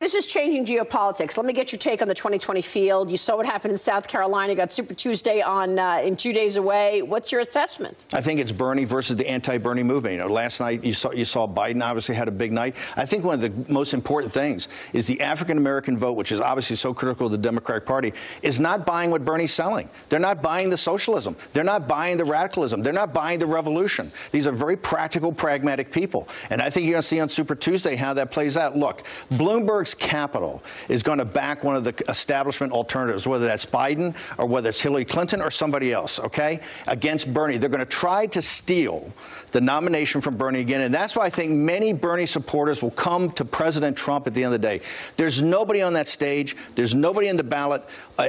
This is changing geopolitics. Let me get your take on the 2020 field. You saw what happened in South Carolina. You got Super Tuesday on in 2 days away. What's your assessment? I think it's Bernie versus the anti-Bernie movement. You know, last night you saw Biden obviously had a big night. I think one of the most important things is the African-American vote, which is obviously so critical to the Democratic Party, is not buying what Bernie's selling. They're not buying the socialism. They're not buying the radicalism. They're not buying the revolution. These are very practical, pragmatic people. And I think you're going to see on Super Tuesday how that plays out. Look, Bloomberg's capital is going to back one of the establishment alternatives, whether that's Biden or whether it's Hillary Clinton or somebody else, okay, against Bernie. They're going to try to steal the nomination from Bernie again. And that's why I think many Bernie supporters will come to President Trump at the end of the day. There's nobody on that stage. There's nobody in the ballot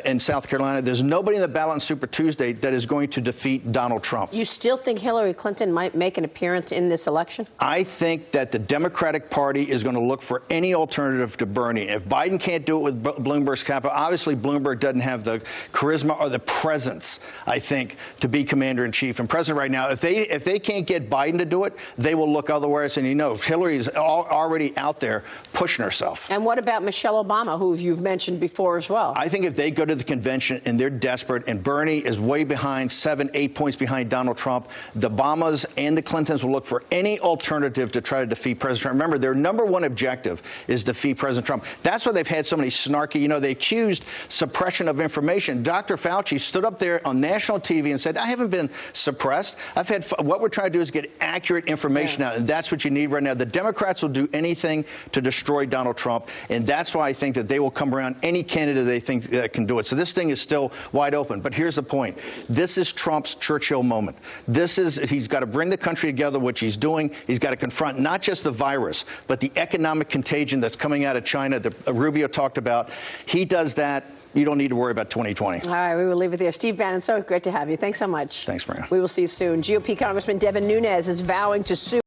in South Carolina. There's nobody in the ballot on Super Tuesday that is going to defeat Donald Trump. You still think Hillary Clinton might make an appearance in this election? I think that the Democratic Party is going to look for any alternative to Bernie. If Biden can't do it with Bloomberg's capital, obviously Bloomberg doesn't have the charisma or the presence, I think, to be commander-in-chief. And President right now, if they can't get Biden to do it, they will look otherwise. And you know, Hillary's already out there pushing herself. And what about Michelle Obama, who you've mentioned before as well? I think if they go to the convention and they're desperate and Bernie is way behind, 7, 8 points behind Donald Trump, the Obamas and the Clintons will look for any alternative to try to defeat President Trump. Remember, their #1 objective is defeat President Trump. That's why they've had so many snarky, you know, they accused suppression of information. Dr. Fauci stood up there on national TV and said, I haven't been suppressed. What we're trying to do is get accurate information out, and that's what you need right now. The Democrats will do anything to destroy Donald Trump, and that's why I think that they will come around any candidate they think can do it. So this thing is still wide open. But here's the point. This is Trump's Churchill moment. He's got to bring the country together, which he's doing. He's got to confront not just the virus, but the economic contagion that's coming out of China that Rubio talked about. He does that. You don't need to worry about 2020. All right, we will leave it there. Steve Bannon, so great to have you. Thanks so much. Thanks, Maria. We will see you soon. GOP Congressman Devin Nunes is vowing to sue